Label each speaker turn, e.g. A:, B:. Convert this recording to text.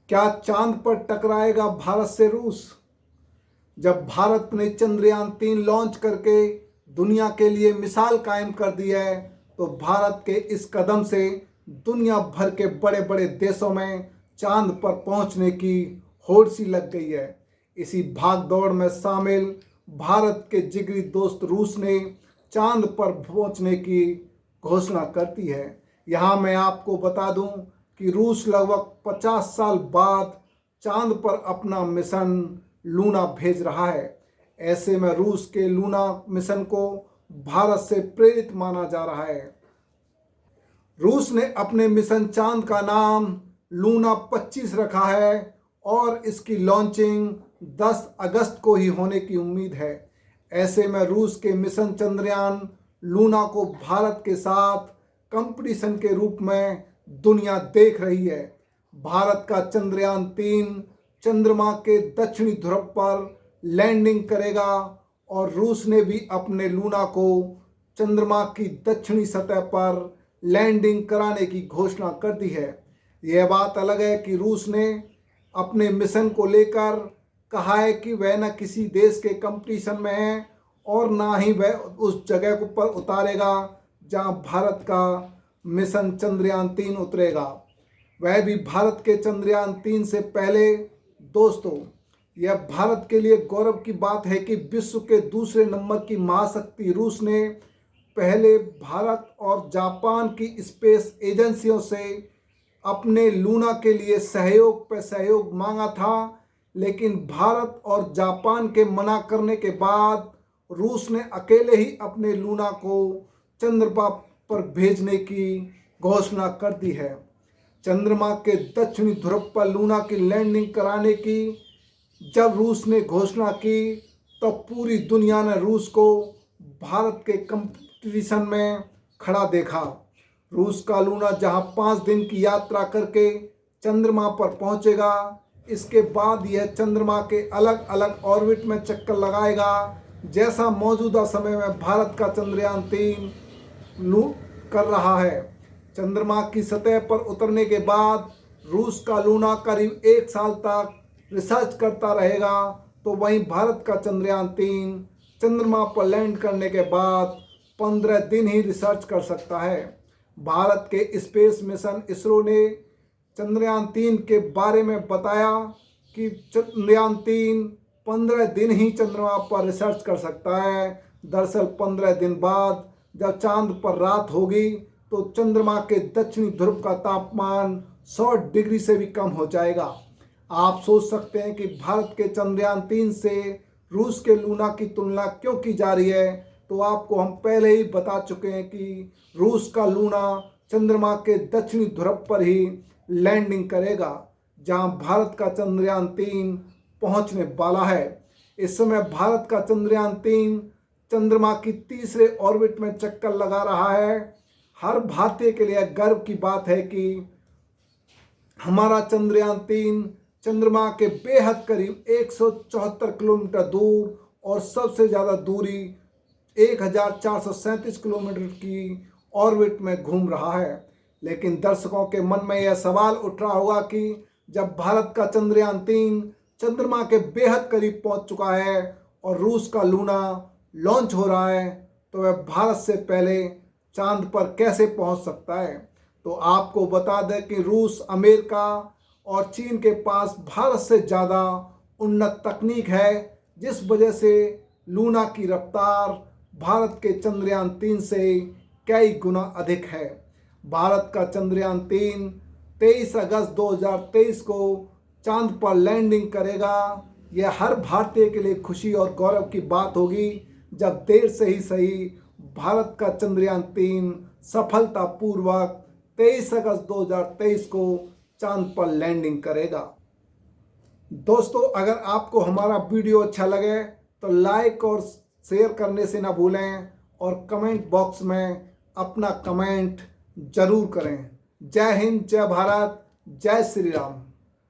A: क्या चांद पर टकराएगा भारत से रूस? जब भारत ने चंद्रयान 3 लॉन्च करके दुनिया के लिए मिसाल कायम कर दी है, तो भारत के इस कदम से दुनिया भर के बड़े बड़े देशों में चांद पर पहुंचने की होड़ सी लग गई है। इसी भाग दौड़ में शामिल भारत के जिगरी दोस्त रूस ने चांद पर पहुंचने की घोषणा करती है। यहाँ मैं आपको बता दूं कि रूस लगभग 50 साल बाद चांद पर अपना मिशन लूना भेज रहा है। ऐसे में रूस के लूना मिशन को भारत से प्रेरित माना जा रहा है। रूस ने अपने मिशन चांद का नाम लूना 25 रखा है और इसकी लॉन्चिंग 10 अगस्त को ही होने की उम्मीद है। ऐसे में रूस के मिशन चंद्रयान लूना को भारत के साथ कंपटीशन के रूप में दुनिया देख रही है। भारत का चंद्रयान 3 चंद्रमा के दक्षिणी ध्रुव पर लैंडिंग करेगा और रूस ने भी अपने लूना को चंद्रमा की दक्षिणी सतह पर लैंडिंग कराने की घोषणा कर दी है। यह बात अलग है कि रूस ने अपने मिशन को लेकर कहा है कि वह न किसी देश के कंपटीशन में है और ना ही वह उस जगह पर उतारेगा जहां भारत का मिशन चंद्रयान 3 उतरेगा। वह भी भारत के चंद्रयान 3 से पहले। दोस्तों, यह भारत के लिए गौरव की बात है कि विश्व के दूसरे नंबर की महाशक्ति रूस ने पहले भारत और जापान की स्पेस एजेंसियों से अपने लूना के लिए सहयोग पर सहयोग मांगा था, लेकिन भारत और जापान के मना करने के बाद रूस ने अकेले ही अपने लूना को चंद्रमा पर भेजने की घोषणा कर दी है। चंद्रमा के दक्षिणी ध्रुव पर लूना की लैंडिंग कराने की जब रूस ने घोषणा की, तब पूरी दुनिया ने रूस को भारत के कंपटीशन में खड़ा देखा। रूस का लूना जहां 5 दिन की यात्रा करके चंद्रमा पर पहुंचेगा, इसके बाद यह चंद्रमा के अलग अलग ऑर्बिट में चक्कर लगाएगा, जैसा मौजूदा समय में भारत का चंद्रयान 3 कर रहा है। चंद्रमा की सतह पर उतरने के बाद रूस का लूना करीब 1 साल तक रिसर्च करता रहेगा, तो वहीं भारत का चंद्रयान 3 चंद्रमा पर लैंड करने के बाद 15 दिन ही रिसर्च कर सकता है। भारत के स्पेस मिशन इसरो ने चंद्रयान 3 के बारे में बताया कि चंद्रयान 3 15 दिन ही चंद्रमा पर रिसर्च कर सकता है। दरअसल 15 दिन बाद जब चांद पर रात होगी, तो चंद्रमा के दक्षिणी ध्रुव का तापमान 100 डिग्री से भी कम हो जाएगा। आप सोच सकते हैं कि भारत के चंद्रयान 3 से रूस के लूना की तुलना क्यों की जा रही है। तो आपको हम पहले ही बता चुके हैं कि रूस का लूना चंद्रमा के दक्षिणी ध्रुव पर ही लैंडिंग करेगा, जहां भारत का चंद्रयान 3 पहुंचने वाला है। इस समय भारत का चंद्रयान 3 चंद्रमा की तीसरे ऑर्बिट में चक्कर लगा रहा है। हर भारतीय के लिए गर्व की बात है कि हमारा चंद्रयान 3 चंद्रमा के बेहद करीब 174 किलोमीटर दूर और सबसे ज़्यादा दूरी 1437 किलोमीटर की ऑर्बिट में घूम रहा है। लेकिन दर्शकों के मन में यह सवाल उठ रहा होगा कि जब भारत का चंद्रयान 3 चंद्रमा के बेहद करीब पहुंच चुका है और रूस का लूना लॉन्च हो रहा है, तो वह भारत से पहले चांद पर कैसे पहुंच सकता है। तो आपको बता दें कि रूस, अमेरिका और चीन के पास भारत से ज़्यादा उन्नत तकनीक है, जिस वजह से लूना की रफ्तार भारत के चंद्रयान 3 से कई गुना अधिक है। भारत का चंद्रयान 3 23 अगस्त 2023 को चांद पर लैंडिंग करेगा। यह हर भारतीय के लिए खुशी और गौरव की बात होगी, जब देर से ही सही भारत का चंद्रयान 3 सफलतापूर्वक 23 अगस्त 2023 को चांद पर लैंडिंग करेगा। दोस्तों, अगर आपको हमारा वीडियो अच्छा लगे तो लाइक और शेयर करने से ना भूलें और कमेंट बॉक्स में अपना कमेंट जरूर करें। जय हिंद, जय भारत, जय श्री राम।